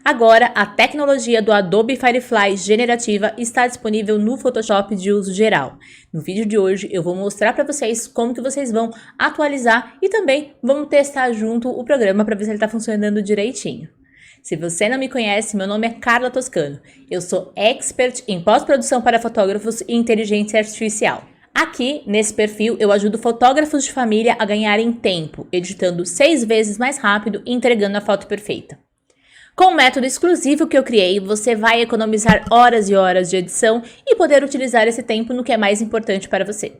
Agora, a tecnologia do Adobe Firefly generativa está disponível no Photoshop de uso geral. No vídeo de hoje eu vou mostrar para vocês como que vocês vão atualizar e também vamos testar junto o programa para ver se ele está funcionando direitinho. Se você não me conhece, meu nome é Carla Toscano. Eu sou expert em pós-produção para fotógrafos e inteligência artificial. Aqui, nesse perfil, eu ajudo fotógrafos de família a ganharem tempo, editando 6 vezes mais rápido e entregando a foto perfeita. Com o método exclusivo que eu criei, você vai economizar horas e horas de edição e poder utilizar esse tempo no que é mais importante para você.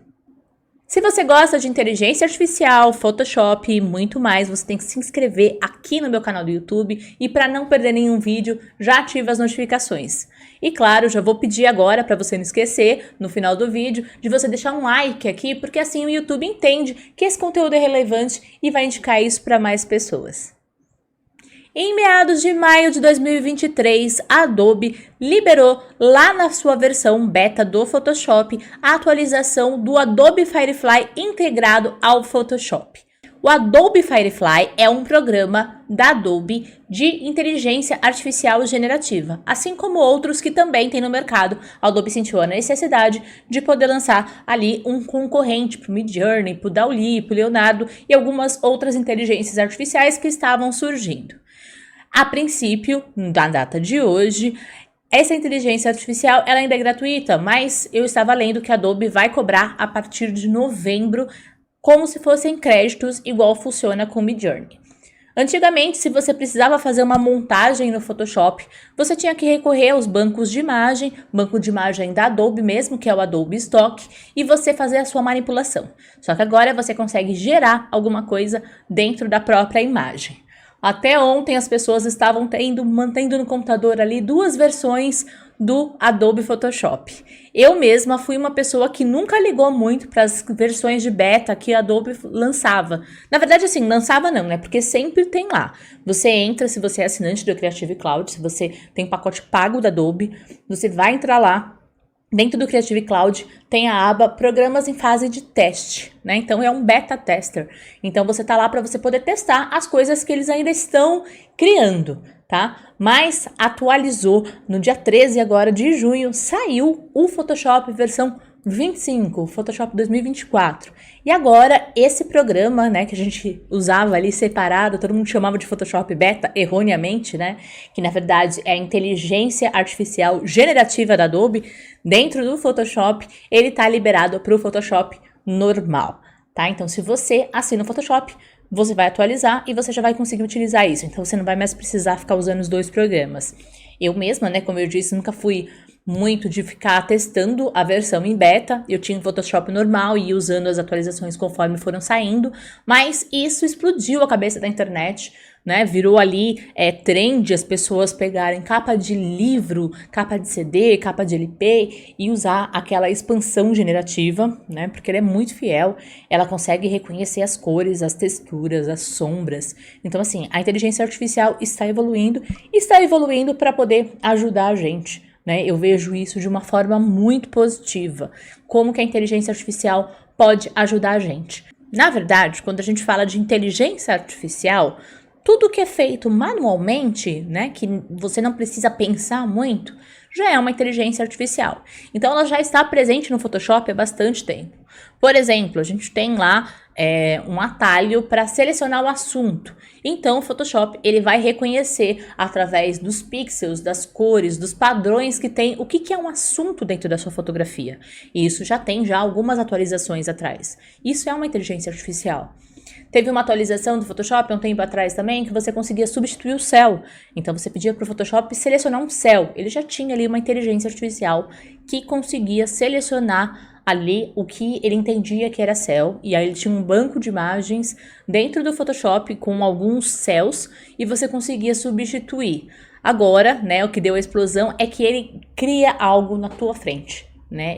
Se você gosta de inteligência artificial, Photoshop e muito mais, você tem que se inscrever aqui no meu canal do YouTube e para não perder nenhum vídeo, já ativa as notificações. E claro, já vou pedir agora para você não esquecer, no final do vídeo, de você deixar um like aqui, porque assim o YouTube entende que esse conteúdo é relevante e vai indicar isso para mais pessoas. Em meados de maio de 2023, a Adobe liberou lá na sua versão beta do Photoshop a atualização do Adobe Firefly integrado ao Photoshop. O Adobe Firefly é um programa da Adobe de inteligência artificial generativa, assim como outros que também tem no mercado. A Adobe sentiu a necessidade de poder lançar ali um concorrente para o Midjourney, para o DALL-E, para o Leonardo e algumas outras inteligências artificiais que estavam surgindo. A princípio, na data de hoje, essa inteligência artificial ela ainda é gratuita, mas eu estava lendo que a Adobe vai cobrar a partir de novembro, como se fossem créditos, igual funciona com o Midjourney. Antigamente, se você precisava fazer uma montagem no Photoshop, você tinha que recorrer aos bancos de imagem, banco de imagem da Adobe mesmo, que é o Adobe Stock, e você fazer a sua manipulação. Só que agora você consegue gerar alguma coisa dentro da própria imagem. Até ontem as pessoas estavam mantendo no computador ali 2 versões do Adobe Photoshop. Eu mesma fui uma pessoa que nunca ligou muito para as versões de beta que a Adobe lançava. Na verdade, assim, lançava não, né? Porque sempre tem lá. Você entra, se você é assinante do Creative Cloud, se você tem pacote pago da Adobe, você vai entrar lá. Dentro do Creative Cloud tem a aba Programas em fase de teste, né? Então é um beta tester. Então você tá lá para você poder testar as coisas que eles ainda estão criando, tá? Mas atualizou no dia 13 agora de junho, saiu o Photoshop versão 25, Photoshop 2024. E agora esse programa, né, que a gente usava ali separado, todo mundo chamava de Photoshop Beta erroneamente, né, que na verdade é a inteligência artificial generativa da Adobe, dentro do Photoshop, ele tá liberado para o Photoshop normal, tá? Então se você assina o Photoshop, você vai atualizar e você já vai conseguir utilizar isso. Então você não vai mais precisar ficar usando os 2 programas. Eu mesma, né, como eu disse, nunca fui muito de ficar testando a versão em beta. Eu tinha um Photoshop normal e ia usando as atualizações conforme foram saindo, mas isso explodiu a cabeça da internet, né? Virou ali trend as pessoas pegarem capa de livro, capa de CD, capa de LP e usar aquela expansão generativa, né? Porque ela é muito fiel, ela consegue reconhecer as cores, as texturas, as sombras. Então, assim, a inteligência artificial está evoluindo para poder ajudar a gente. Né? Eu vejo isso de uma forma muito positiva. Como que a inteligência artificial pode ajudar a gente? Na verdade, quando a gente fala de inteligência artificial, tudo que é feito manualmente, né, que você não precisa pensar muito, já é uma inteligência artificial. Então, ela já está presente no Photoshop há bastante tempo. Por exemplo, a gente tem lá um atalho para selecionar o assunto. Então, o Photoshop ele vai reconhecer através dos pixels, das cores, dos padrões que tem o que é um assunto dentro da sua fotografia. E isso já tem algumas atualizações atrás. Isso é uma inteligência artificial. Teve uma atualização do Photoshop há um tempo atrás também que você conseguia substituir o céu. Então você pedia para o Photoshop selecionar um céu. Ele já tinha ali uma inteligência artificial que conseguia selecionar ali o que ele entendia que era céu. E aí ele tinha um banco de imagens dentro do Photoshop com alguns céus e você conseguia substituir. Agora, né, o que deu a explosão é que ele cria algo na tua frente, né?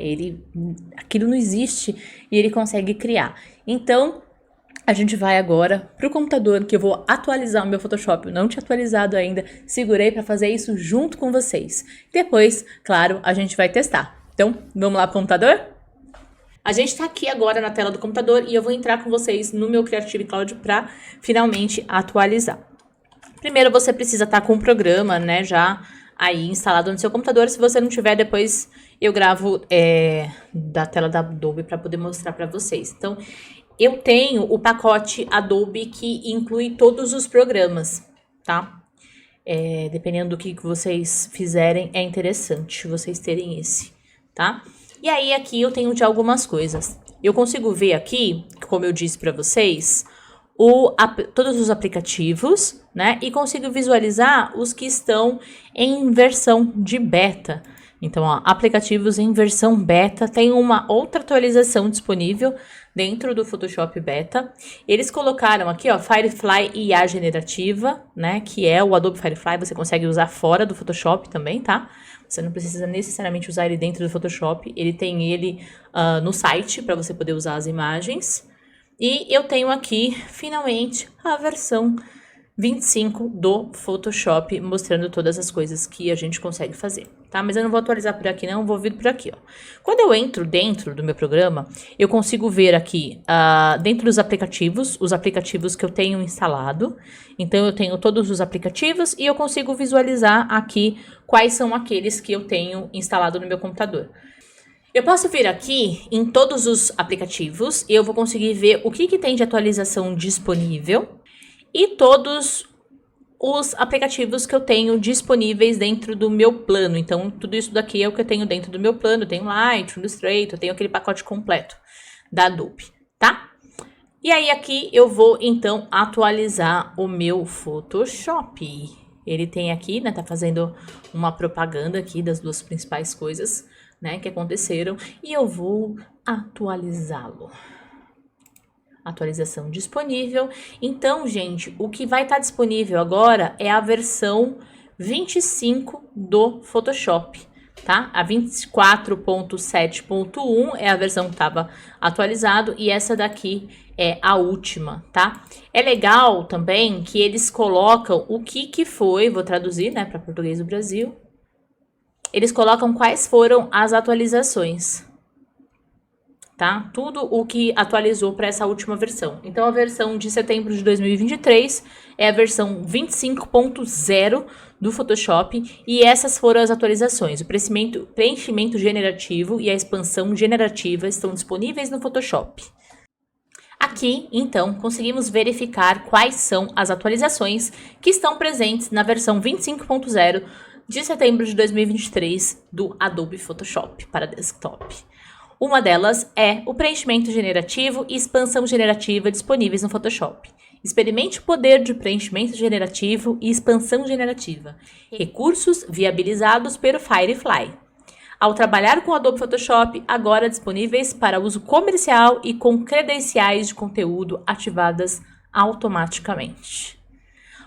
Aquilo não existe e ele consegue criar. Então, a gente vai agora pro computador que eu vou atualizar o meu Photoshop. Eu não tinha atualizado ainda, segurei para fazer isso junto com vocês. Depois, claro, a gente vai testar. Então, vamos lá pro computador? A gente está aqui agora na tela do computador e eu vou entrar com vocês no meu Creative Cloud para finalmente atualizar. Primeiro você precisa estar com o programa, né, já aí instalado no seu computador. Se você não tiver, depois eu gravo da tela da Adobe para poder mostrar para vocês. Então, eu tenho o pacote Adobe que inclui todos os programas, tá? Dependendo do que vocês fizerem, é interessante vocês terem esse, tá? E aí, aqui eu tenho de algumas coisas. Eu consigo ver aqui, como eu disse para vocês, todos os aplicativos, né? E consigo visualizar os que estão em versão de beta. Então, ó, aplicativos em versão beta, tem uma outra atualização disponível dentro do Photoshop Beta. Eles colocaram aqui, ó, Firefly IA generativa, né, que é o Adobe Firefly, você consegue usar fora do Photoshop também, tá? Você não precisa necessariamente usar ele dentro do Photoshop, ele tem ele no site para você poder usar as imagens. E eu tenho aqui, finalmente, a versão 25 do Photoshop, mostrando todas as coisas que a gente consegue fazer, tá? Mas eu não vou atualizar por aqui não, vou vir por aqui, ó. Quando eu entro dentro do meu programa, eu consigo ver aqui, dentro dos aplicativos, os aplicativos que eu tenho instalado. Então, eu tenho todos os aplicativos e eu consigo visualizar aqui quais são aqueles que eu tenho instalado no meu computador. Eu posso vir aqui em todos os aplicativos e eu vou conseguir ver o que tem de atualização disponível e todos os aplicativos que eu tenho disponíveis dentro do meu plano. Então, tudo isso daqui é o que eu tenho dentro do meu plano. Eu tenho Lightroom, Illustrator, eu tenho aquele pacote completo da Adobe, tá? E aí, aqui eu vou, então, atualizar o meu Photoshop. Ele tem aqui, né, tá fazendo uma propaganda aqui das duas principais coisas, né, que aconteceram. E eu vou atualizá-lo. Atualização disponível. Então, gente, o que vai estar disponível agora é a versão 25 do Photoshop, tá? A 24.7.1 é a versão que estava atualizado e essa daqui é a última, tá? É legal também que eles colocam o que foi, vou traduzir, né, para português do Brasil. Eles colocam quais foram as atualizações, tá? Tudo o que atualizou para essa última versão. Então, a versão de setembro de 2023 é a versão 25.0 do Photoshop e essas foram as atualizações. O preenchimento generativo e a expansão generativa estão disponíveis no Photoshop. Aqui, então, conseguimos verificar quais são as atualizações que estão presentes na versão 25.0 de setembro de 2023 do Adobe Photoshop para desktop. Uma delas é o preenchimento generativo e expansão generativa disponíveis no Photoshop. Experimente o poder de preenchimento generativo e expansão generativa. Recursos viabilizados pelo Firefly. Ao trabalhar com o Adobe Photoshop, agora disponíveis para uso comercial e com credenciais de conteúdo ativadas automaticamente.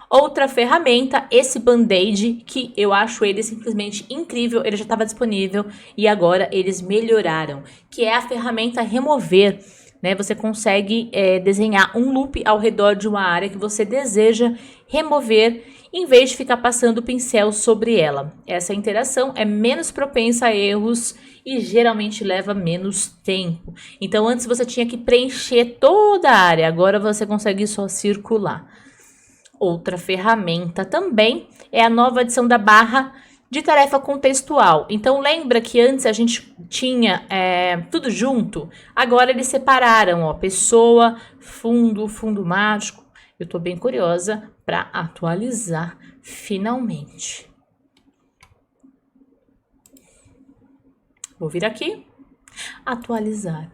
Outra ferramenta, esse Band-Aid, que eu acho ele simplesmente incrível, ele já estava disponível e agora eles melhoraram, que é a ferramenta Remover, né? Você consegue desenhar um loop ao redor de uma área que você deseja remover, em vez de ficar passando o pincel sobre ela. Essa interação é menos propensa a erros e geralmente leva menos tempo. Então, antes você tinha que preencher toda a área, agora você consegue só circular. Outra ferramenta também é a nova adição da barra de tarefa contextual. Então, lembra que antes a gente tinha tudo junto? Agora eles separaram, ó, pessoa, fundo mágico. Eu tô bem curiosa para atualizar finalmente. Vou vir aqui, atualizar.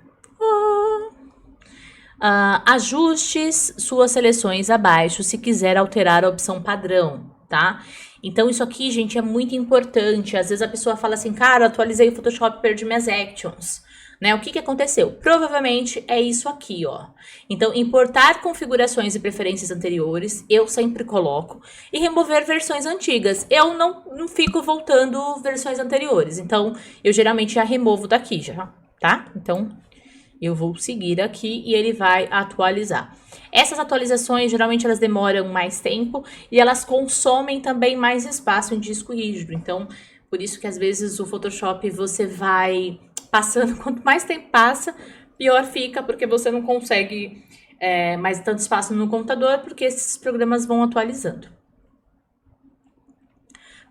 Ajustes suas seleções abaixo se quiser alterar a opção padrão, tá? Então, isso aqui, gente, é muito importante. Às vezes a pessoa fala assim, cara, atualizei o Photoshop, perdi minhas actions, né? O que aconteceu? Provavelmente é isso aqui, ó. Então, importar configurações e preferências anteriores, eu sempre coloco, e remover versões antigas. Eu não fico voltando versões anteriores, então eu geralmente já removo daqui, já, tá? Então, eu vou seguir aqui e ele vai atualizar. Essas atualizações, geralmente, elas demoram mais tempo e elas consomem também mais espaço em disco rígido. Então, por isso que às vezes o Photoshop você vai passando, quanto mais tempo passa, pior fica, porque você não consegue mais tanto espaço no computador, porque esses programas vão atualizando.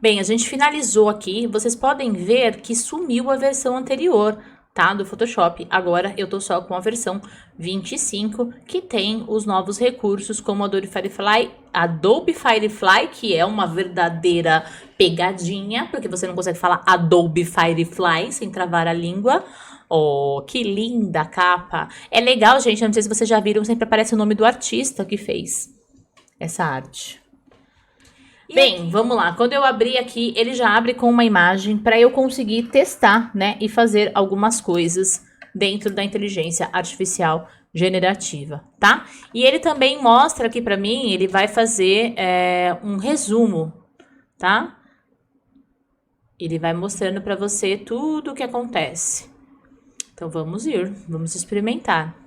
Bem, a gente finalizou aqui. Vocês podem ver que sumiu a versão anterior, tá? Do Photoshop. Agora eu tô só com a versão 25, que tem os novos recursos como Adobe Firefly, que é uma verdadeira pegadinha, porque você não consegue falar Adobe Firefly sem travar a língua. Oh, que linda a capa. É legal, gente, eu não sei se vocês já viram, sempre aparece o nome do artista que fez essa arte. Bem, vamos lá. Quando eu abrir aqui, ele já abre com uma imagem para eu conseguir testar, né? E fazer algumas coisas dentro da inteligência artificial generativa, tá? E ele também mostra aqui para mim, ele vai fazer um resumo, tá? Ele vai mostrando para você tudo o que acontece. Então, vamos experimentar.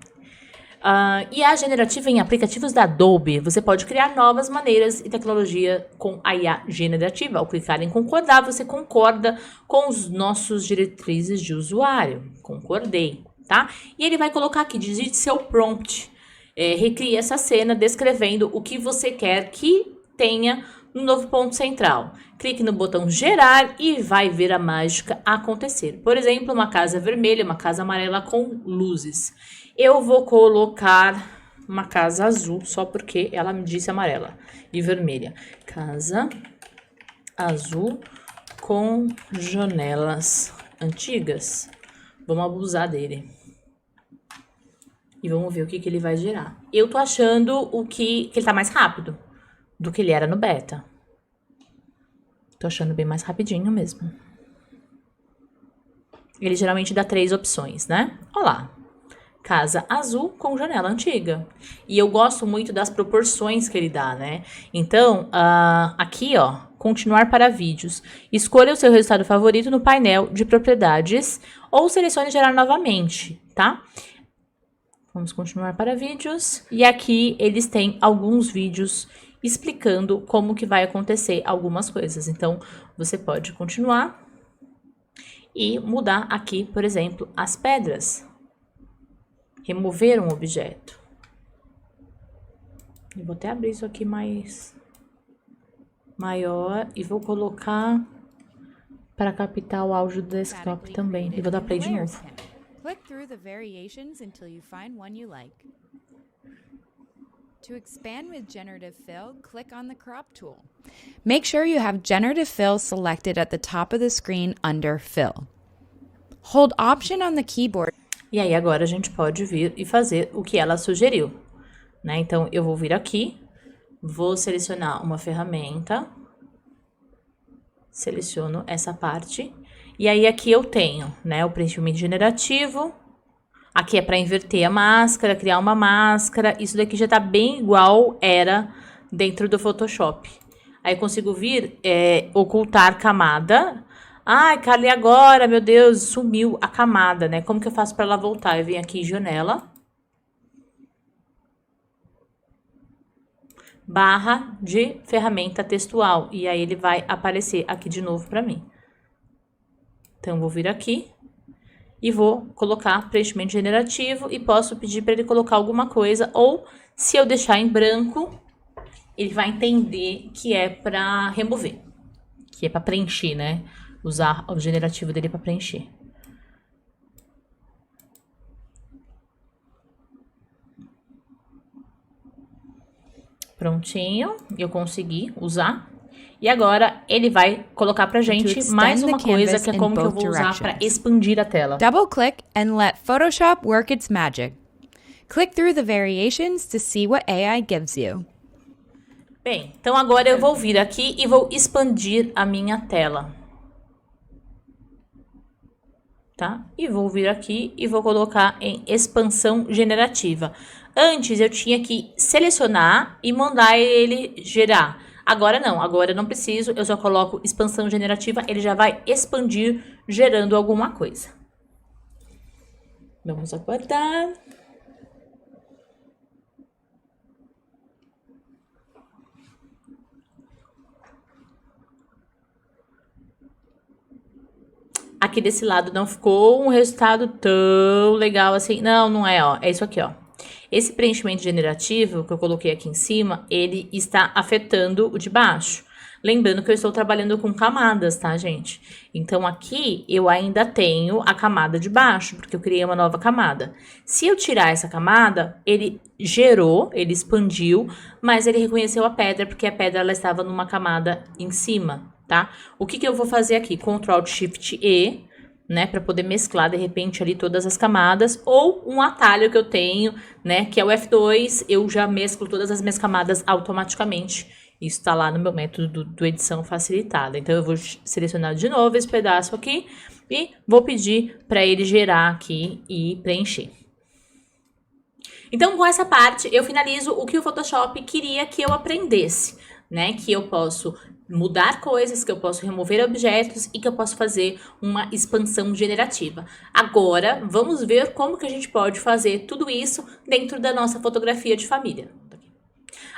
IA generativa em aplicativos da Adobe. Você pode criar novas maneiras e tecnologia com a IA generativa. Ao clicar em concordar, você concorda com os nossos diretrizes de usuário. Concordei, tá? E ele vai colocar aqui, digite seu prompt. Recrie essa cena descrevendo o que você quer que tenha no novo ponto central. Clique no botão gerar e vai ver a mágica acontecer. Por exemplo, uma casa vermelha, uma casa amarela com luzes. Eu vou colocar uma casa azul, só porque ela me disse amarela e vermelha. Casa azul com janelas antigas. Vamos abusar dele. E vamos ver o que ele vai gerar. Eu tô achando que ele tá mais rápido do que ele era no beta. Tô achando bem mais rapidinho mesmo. Ele geralmente dá 3 opções, né? Olha lá. Casa azul com janela antiga. E eu gosto muito das proporções que ele dá, né? Então, aqui, ó, continuar para vídeos. Escolha o seu resultado favorito no painel de propriedades ou selecione gerar novamente, tá? Vamos continuar para vídeos. E aqui eles têm alguns vídeos explicando como que vai acontecer algumas coisas. Então, você pode continuar e mudar aqui, por exemplo, as pedras. Remover um objeto. Eu vou até abrir isso aqui maior e vou colocar para captar o áudio do desktop também. E vou dar play de novo. Click through the variations until you find one you like. To expand with Generative Fill, click on the Crop tool. Make sure you have Generative Fill selected at the top of the screen under Fill. Hold Option on the keyboard. E aí agora a gente pode vir e fazer o que ela sugeriu, né? Então, eu vou vir aqui, vou selecionar uma ferramenta, seleciono essa parte, e aí aqui eu tenho, né, o preenchimento generativo, aqui é para inverter a máscara, criar uma máscara, isso daqui já tá bem igual era dentro do Photoshop. Aí eu consigo vir ocultar camada. Ai, Carla, e agora? Meu Deus, sumiu a camada, né? Como que eu faço para ela voltar? Eu venho aqui em janela. Barra de ferramenta textual. E aí ele vai aparecer aqui de novo para mim. Então, eu vou vir aqui e vou colocar preenchimento generativo e posso pedir para ele colocar alguma coisa. Ou, se eu deixar em branco, ele vai entender que é para remover. Que é para preencher, né? Usar o generativo dele para preencher. Prontinho, eu consegui usar. E agora ele vai colocar pra gente mais uma coisa que é como que eu vou usar para expandir a tela. Double click and let Photoshop work its magic. Click through the variations to see what AI gives you. Bem, então agora eu vou vir aqui e vou expandir a minha tela. Tá? E vou vir aqui e vou colocar em expansão generativa. Antes eu tinha que selecionar e mandar ele gerar. Agora não, agora eu não preciso, eu só coloco expansão generativa, ele já vai expandir gerando alguma coisa. Vamos aguardar. Aqui desse lado não ficou um resultado tão legal assim. Não, não é, ó. É isso aqui, ó. Esse preenchimento generativo que eu coloquei aqui em cima, ele está afetando o de baixo. Lembrando que eu estou trabalhando com camadas, tá, gente? Então, aqui eu ainda tenho a camada de baixo, porque eu criei uma nova camada. Se eu tirar essa camada, ele gerou, ele expandiu, mas ele reconheceu a pedra, porque a pedra ela estava numa camada em cima, tá? O que eu vou fazer aqui? Ctrl Shift E, né, para poder mesclar de repente ali todas as camadas, ou um atalho que eu tenho, né, que é o F2, eu já mesclo todas as minhas camadas automaticamente. Isso tá lá no meu método do edição facilitada. Então eu vou selecionar de novo esse pedaço aqui e vou pedir para ele gerar aqui e preencher. Então, com essa parte, eu finalizo o que o Photoshop queria que eu aprendesse, né? Que eu posso mudar coisas, que eu posso remover objetos e que eu posso fazer uma expansão generativa. Agora, vamos ver como que a gente pode fazer tudo isso dentro da nossa fotografia de família.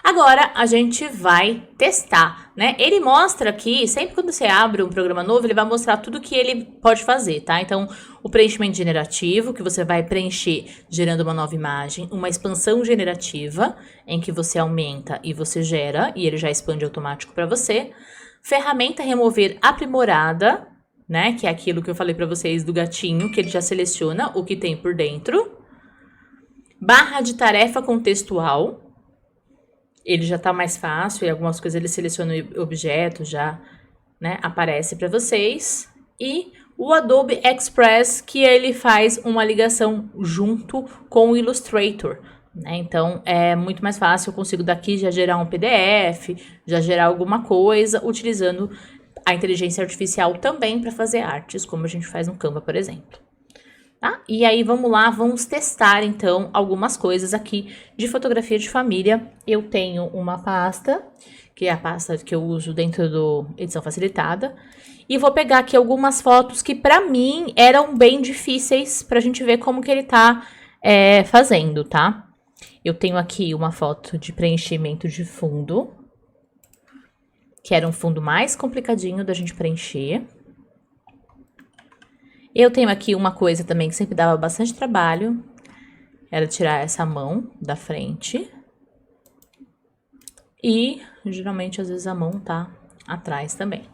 Agora, a gente vai testar, né? Ele mostra aqui, sempre quando você abre um programa novo, ele vai mostrar tudo que ele pode fazer, tá? Então, o preenchimento generativo, que você vai preencher gerando uma nova imagem. Uma expansão generativa, em que você aumenta e você gera, e ele já expande automático para você. Ferramenta remover aprimorada, né? Que é aquilo que eu falei para vocês do gatinho, que ele já seleciona o que tem por dentro. Barra de tarefa contextual. Ele já tá mais fácil, e algumas coisas ele seleciona o objeto, já, né, aparece para vocês. E o Adobe Express, que ele faz uma ligação junto com o Illustrator, né? Então, é muito mais fácil, eu consigo daqui já gerar um PDF, já gerar alguma coisa, utilizando a inteligência artificial também para fazer artes, como a gente faz no Canva, por exemplo. Tá? E aí, vamos lá, vamos testar, então, algumas coisas aqui de fotografia de família. Eu tenho uma pasta, que é a pasta que eu uso dentro do Edição Facilitada. E vou pegar aqui algumas fotos que, pra mim, eram bem difíceis pra gente ver como que ele tá fazendo, tá? Eu tenho aqui uma foto de preenchimento de fundo, que era um fundo mais complicadinho da gente preencher. Eu tenho aqui uma coisa também que sempre dava bastante trabalho, era tirar essa mão da frente. E, geralmente, às vezes a mão tá atrás também.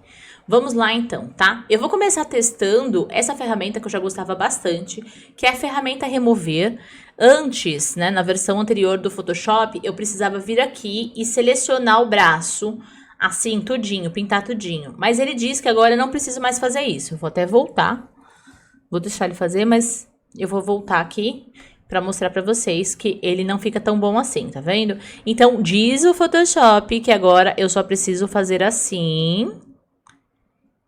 Vamos lá, então, tá? Eu vou começar testando essa ferramenta que eu já gostava bastante, que é a ferramenta Remover. Antes, né, na versão anterior do Photoshop, eu precisava vir aqui e selecionar o braço, assim, tudinho, pintar tudinho. Mas ele diz que agora eu não preciso mais fazer isso. Eu vou até voltar. Vou deixar ele fazer, mas eu vou voltar aqui para mostrar para vocês que ele não fica tão bom assim, tá vendo? Então, diz o Photoshop que agora eu só preciso fazer assim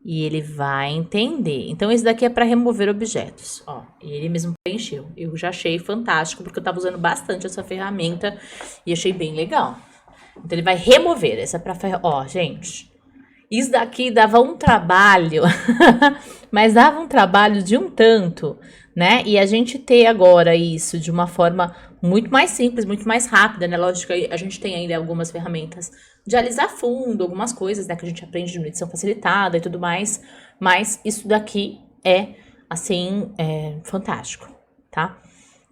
e ele vai entender. Então, esse daqui é para remover objetos, ó. E ele mesmo preencheu. Eu já achei fantástico, porque eu tava usando bastante essa ferramenta e achei bem legal. Então, ele vai remover. Essa é pra... Ó, gente... Isso daqui dava um trabalho, mas dava um trabalho de um tanto, né? E a gente ter agora isso de uma forma muito mais simples, muito mais rápida, né? Lógico que a gente tem ainda algumas ferramentas de alisar fundo, algumas coisas, né? Que a gente aprende de edição facilitada e tudo mais, mas isso daqui é, assim, fantástico, tá?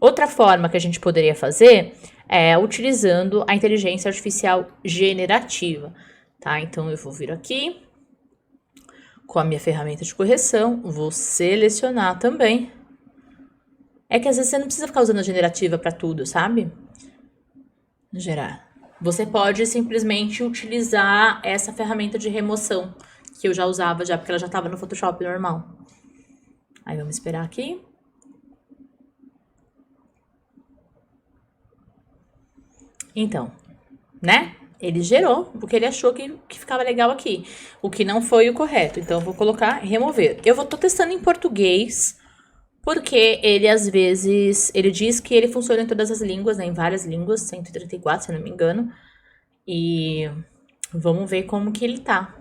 Outra forma que a gente poderia fazer é utilizando a inteligência artificial generativa. Tá, então eu vou vir aqui com a minha ferramenta de correção, vou selecionar também. É que às vezes você não precisa ficar usando a generativa para tudo, sabe? Gerar. Você pode simplesmente utilizar essa ferramenta de remoção, que eu já usava já, porque ela já estava no Photoshop normal. Aí vamos esperar aqui. Então, né? Ele gerou, porque ele achou que ficava legal aqui. O que não foi o correto. Então, eu vou colocar remover. Tô testando em português, porque ele, às vezes, ele diz que ele funciona em todas as línguas, né? Em várias línguas, 134, se eu não me engano. E vamos ver como que ele tá.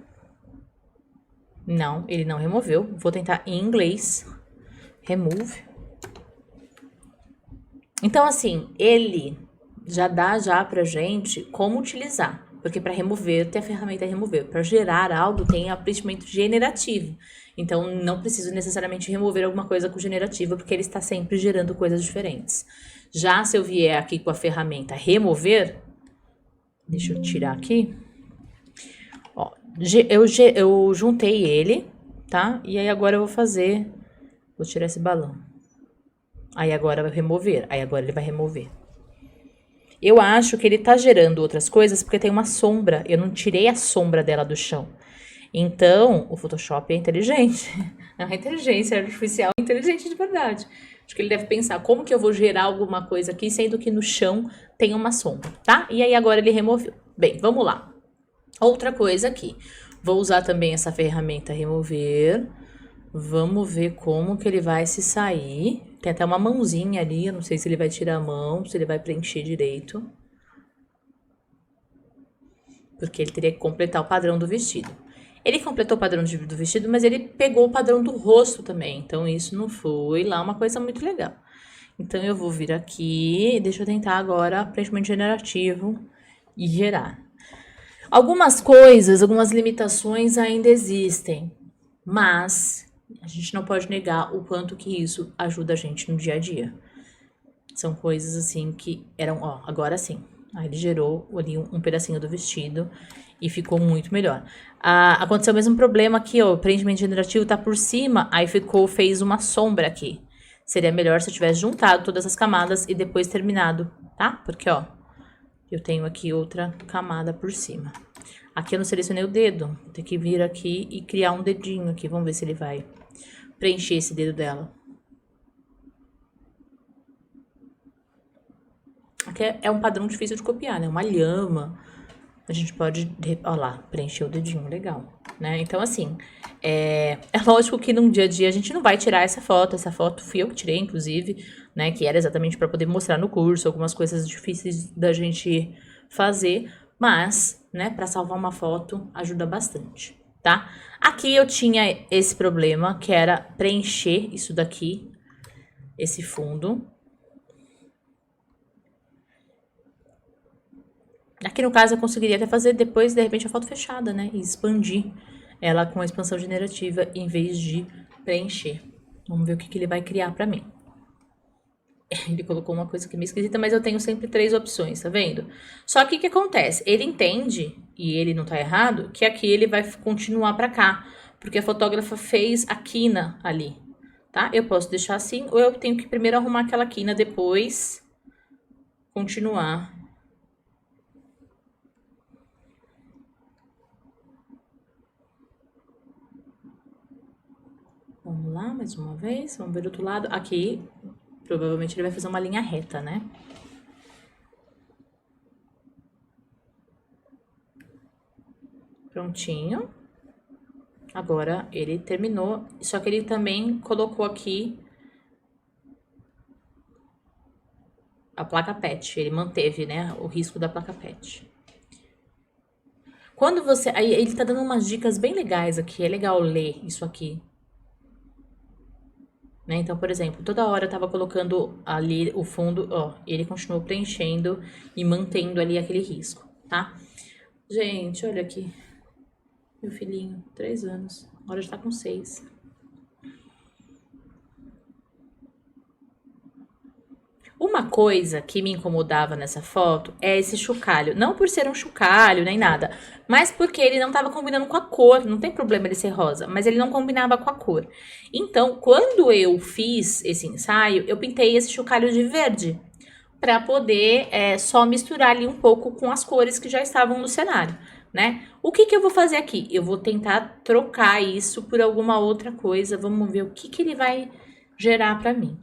Não, ele não removeu. Vou tentar em inglês. Remove. Então, assim, ele... já dá pra gente como utilizar. Porque para remover, tem a ferramenta remover. Para gerar algo, tem o preenchimento generativo. Então, não preciso necessariamente remover alguma coisa com generativa, porque ele está sempre gerando coisas diferentes. Já se eu vier aqui com a ferramenta remover, deixa eu tirar aqui. Ó, Eu juntei ele, tá? E aí agora eu vou fazer... Vou tirar esse balão. Aí agora vai remover. Aí agora ele vai remover. Eu acho que ele tá gerando outras coisas porque tem uma sombra. Eu não tirei a sombra dela do chão. Então, o Photoshop é inteligente. É uma inteligência artificial inteligente de verdade. Acho que ele deve pensar como que eu vou gerar alguma coisa aqui, sendo que no chão tem uma sombra, tá? E aí agora ele removeu. Bem, vamos lá. Outra coisa aqui. Vou usar também essa ferramenta remover. Vamos ver como que ele vai se sair. Tem até uma mãozinha ali, eu não sei se ele vai tirar a mão, se ele vai preencher direito. Porque ele teria que completar o padrão do vestido. Ele completou o padrão do vestido, mas ele pegou o padrão do rosto também. Então, isso não foi lá uma coisa muito legal. Então, eu vou vir aqui, deixa eu tentar agora preenchimento generativo e gerar. Algumas coisas, algumas limitações ainda existem, mas a gente não pode negar o quanto que isso ajuda a gente no dia a dia. São coisas assim que eram, ó, agora sim. Aí ele gerou ali um pedacinho do vestido e ficou muito melhor. Aconteceu o mesmo problema aqui, ó, o preenchimento generativo tá por cima, aí fez uma sombra aqui. Seria melhor se eu tivesse juntado todas as camadas e depois terminado, tá? Porque, ó, eu tenho aqui outra camada por cima. Aqui eu não selecionei o dedo. Vou ter que vir aqui e criar um dedinho aqui. Vamos ver se ele vai preencher esse dedo dela. Aqui é um padrão difícil de copiar, né? Uma lhama. A gente pode... Ó lá, preencher o dedinho. Legal, né? Então, assim... É lógico que num dia a dia a gente não vai tirar essa foto. Essa foto fui eu que tirei, inclusive, né? Que era exatamente para poder mostrar no curso algumas coisas difíceis da gente fazer. Mas, né, para salvar uma foto ajuda bastante, tá? Aqui eu tinha esse problema, que era preencher isso daqui, esse fundo. Aqui no caso eu conseguiria até fazer depois, de repente, a foto fechada, né? E expandir ela com a expansão generativa em vez de preencher. Vamos ver o que, que ele vai criar pra mim. Ele colocou uma coisa que é meio esquisita, mas eu tenho sempre 3 opções, tá vendo? Só que o que acontece? Ele entende, e ele não tá errado, que aqui ele vai continuar pra cá. Porque a fotógrafa fez a quina ali, tá? Eu posso deixar assim, ou eu tenho que primeiro arrumar aquela quina, depois continuar. Vamos lá, mais uma vez. Vamos ver do outro lado. Aqui, provavelmente ele vai fazer uma linha reta, né? Prontinho. Agora ele terminou. Só que ele também colocou aqui a placa PET. Ele manteve, né, o risco da placa PET. Quando você... Aí ele tá dando umas dicas bem legais aqui. É legal ler isso aqui. Né? Então, por exemplo, toda hora eu tava colocando ali o fundo, ó, e ele continuou preenchendo e mantendo ali aquele risco, tá? Gente, olha aqui. Meu filhinho, 3 anos. Agora já tá com 6. Uma coisa que me incomodava nessa foto é esse chocalho. Não por ser um chocalho nem nada, mas porque ele não estava combinando com a cor. Não tem problema ele ser rosa, mas ele não combinava com a cor. Então, quando eu fiz esse ensaio, eu pintei esse chocalho de verde para poder só misturar ali um pouco com as cores que já estavam no cenário, né? O que que eu vou fazer aqui? Eu vou tentar trocar isso por alguma outra coisa. Vamos ver o que que ele vai gerar para mim.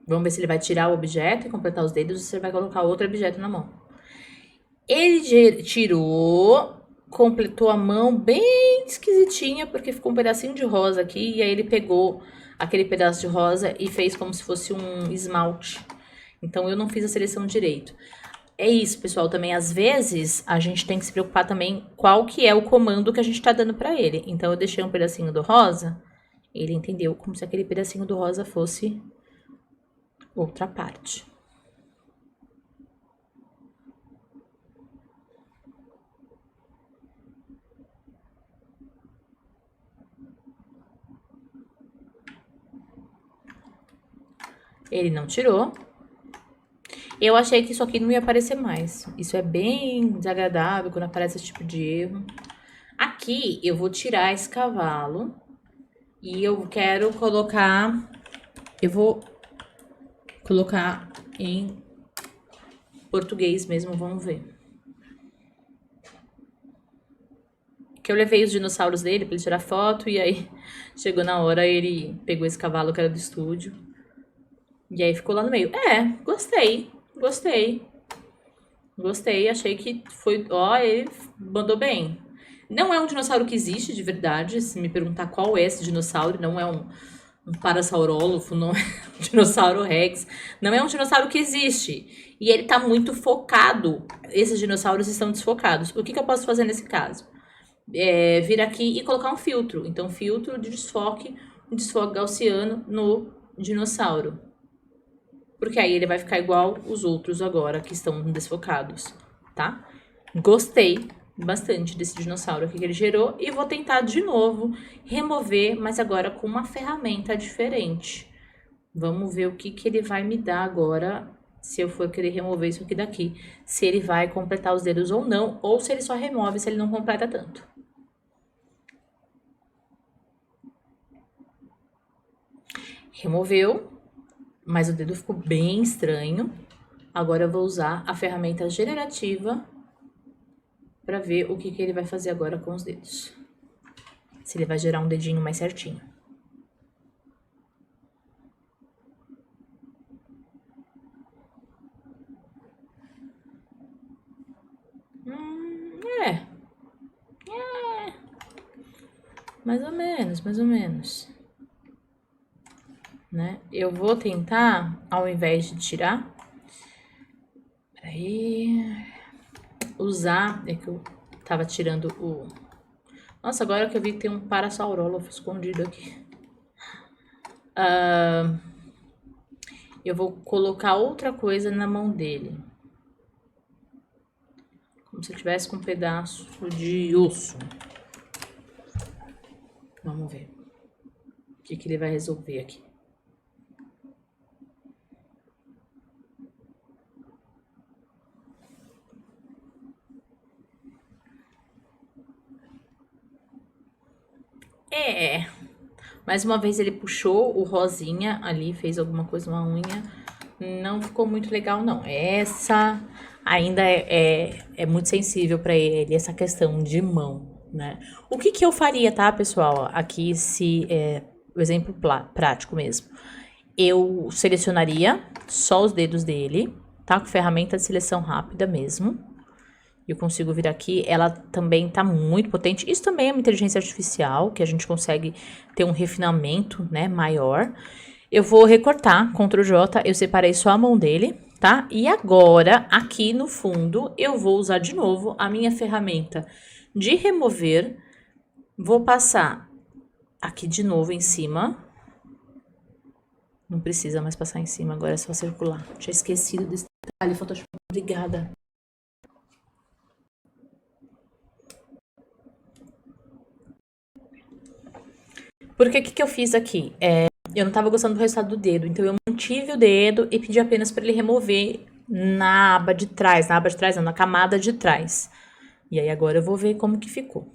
Vamos ver se ele vai tirar o objeto e completar os dedos ou se ele vai colocar outro objeto na mão. Ele tirou, completou a mão bem esquisitinha, porque ficou um pedacinho de rosa aqui. E aí ele pegou aquele pedaço de rosa e fez como se fosse um esmalte. Então eu não fiz a seleção direito. É isso, pessoal. Também, às vezes, a gente tem que se preocupar também qual que é o comando que a gente tá dando pra ele. Então eu deixei um pedacinho do rosa. Ele entendeu como se aquele pedacinho do rosa fosse outra parte. Ele não tirou. Eu achei que isso aqui não ia aparecer mais. Isso é bem desagradável quando aparece esse tipo de erro. Aqui eu vou tirar esse cavalo e eu quero colocar... Eu vou colocar em português mesmo, vamos ver. Que eu levei os dinossauros dele pra ele tirar foto e aí chegou na hora, ele pegou esse cavalo que era do estúdio. E aí ficou lá no meio. Gostei. Gostei, achei que foi... Ó, ele mandou bem. Não é um dinossauro que existe de verdade. Se me perguntar qual é esse dinossauro, não é um parasaurólofo, não é um dinossauro rex. Não é um dinossauro que existe. E ele tá muito focado. Esses dinossauros estão desfocados. O que eu posso fazer nesse caso? Vir aqui e colocar um filtro. Então, filtro de desfoque, um desfoque gaussiano no dinossauro. Porque aí ele vai ficar igual os outros agora que estão desfocados, tá? Gostei bastante desse dinossauro aqui que ele gerou. E vou tentar de novo remover, mas agora com uma ferramenta diferente. Vamos ver o que ele vai me dar agora, se eu for querer remover isso aqui daqui. Se ele vai completar os dedos ou não, ou se ele só remove, se ele não completa tanto. Removeu, mas o dedo ficou bem estranho. Agora eu vou usar a ferramenta generativa para ver o que ele vai fazer agora com os dedos. Se ele vai gerar um dedinho mais certinho. Mais ou menos. Né? Eu vou tentar, ao invés de tirar, usar, é que eu tava tirando o... Nossa, agora que eu vi que tem um parasaurólofo escondido aqui. Eu vou colocar outra coisa na mão dele. Como se eu tivesse com um pedaço de osso. Vamos ver o que ele vai resolver aqui. Mais uma vez ele puxou o rosinha ali, fez alguma coisa, uma unha. Não ficou muito legal, não. Essa ainda é muito sensível para ele, essa questão de mão, né? O que eu faria, tá, pessoal? Aqui, o exemplo prático mesmo. Eu selecionaria só os dedos dele, tá? Com ferramenta de seleção rápida mesmo. Eu consigo vir aqui, ela também tá muito potente. Isso também é uma inteligência artificial, que a gente consegue ter um refinamento, né, maior. Eu vou recortar, Ctrl J, eu separei só a mão dele, tá? E agora, aqui no fundo, eu vou usar de novo a minha ferramenta de remover. Vou passar aqui de novo em cima. Não precisa mais passar em cima, agora é só circular. Tinha esquecido desse detalhe, Photoshop, obrigada. Porque o que eu fiz aqui? Eu não tava gostando do resultado do dedo, então eu mantive o dedo e pedi apenas para ele remover na aba de trás. Na aba de trás não, na camada de trás. E aí agora eu vou ver como que ficou.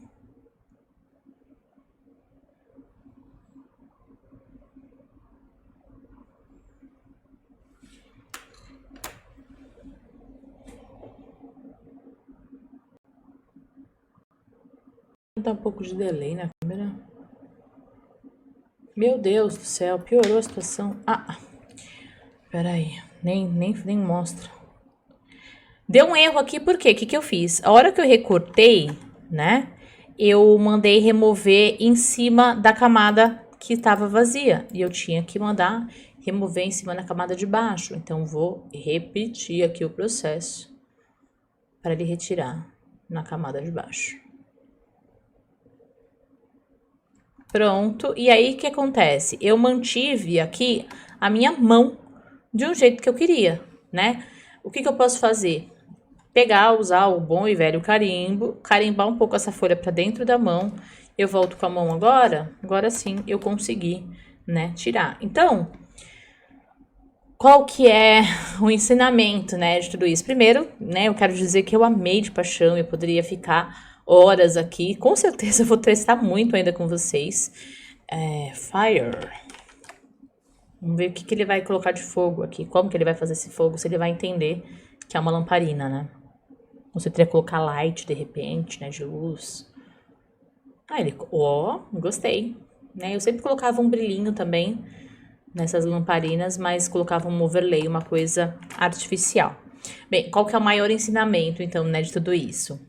Tá um pouco de delay na câmera. Meu Deus do céu, piorou a situação. Peraí, nem mostra. Deu um erro aqui, por quê? O que eu fiz? A hora que eu recortei, né, eu mandei remover em cima da camada que estava vazia. E eu tinha que mandar remover em cima da camada de baixo. Então, vou repetir aqui o processo para ele retirar na camada de baixo. Pronto, e aí o que acontece? Eu mantive aqui a minha mão de um jeito que eu queria, né? O que eu posso fazer? Pegar, usar o bom e velho carimbo, carimbar um pouco essa folha para dentro da mão. Eu volto com a mão agora sim eu consegui, né, tirar. Então, qual que é o ensinamento, né, de tudo isso? Primeiro, né, eu quero dizer que eu amei de paixão, eu poderia ficar horas aqui, com certeza eu vou testar muito ainda com vocês. Fire. Vamos ver o que ele vai colocar de fogo aqui, como que ele vai fazer esse fogo, se ele vai entender que é uma lamparina, né? Você teria que colocar light de repente, né, de luz. Gostei, né? Eu sempre colocava um brilhinho também nessas lamparinas, mas colocava um overlay, uma coisa artificial. Bem, qual que é o maior ensinamento, então, né, de tudo isso?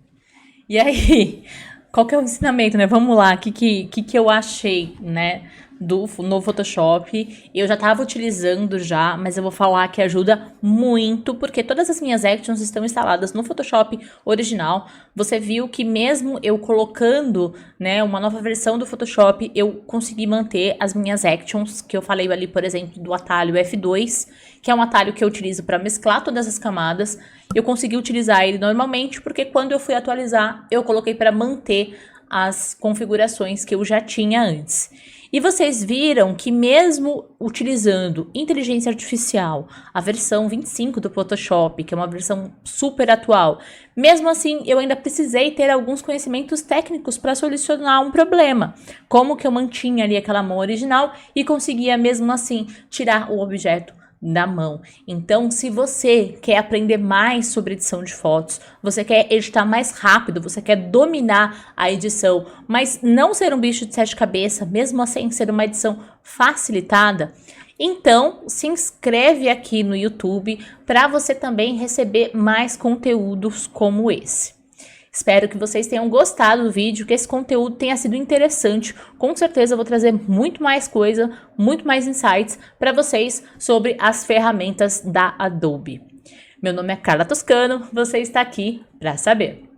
E aí, qual que é o ensinamento, né? Vamos lá, o que eu achei, né, no Photoshop. Eu já estava utilizando já, mas eu vou falar que ajuda muito, porque todas as minhas actions estão instaladas no Photoshop original. Você viu que mesmo eu colocando, né, uma nova versão do Photoshop, eu consegui manter as minhas actions, que eu falei ali, por exemplo, do atalho F2, que é um atalho que eu utilizo para mesclar todas as camadas. Eu consegui utilizar ele normalmente, porque quando eu fui atualizar, eu coloquei para manter as configurações que eu já tinha antes. E vocês viram que mesmo utilizando inteligência artificial, a versão 25 do Photoshop, que é uma versão super atual, mesmo assim eu ainda precisei ter alguns conhecimentos técnicos para solucionar um problema. Como que eu mantinha ali aquela mão original e conseguia mesmo assim tirar o objeto da mão. Então, se você quer aprender mais sobre edição de fotos, você quer editar mais rápido, você quer dominar a edição, mas não ser um bicho de sete cabeças, mesmo assim ser uma edição facilitada, então se inscreve aqui no YouTube para você também receber mais conteúdos como esse. Espero que vocês tenham gostado do vídeo, que esse conteúdo tenha sido interessante. Com certeza eu vou trazer muito mais coisa, muito mais insights para vocês sobre as ferramentas da Adobe. Meu nome é Carla Toscano, você está aqui para saber.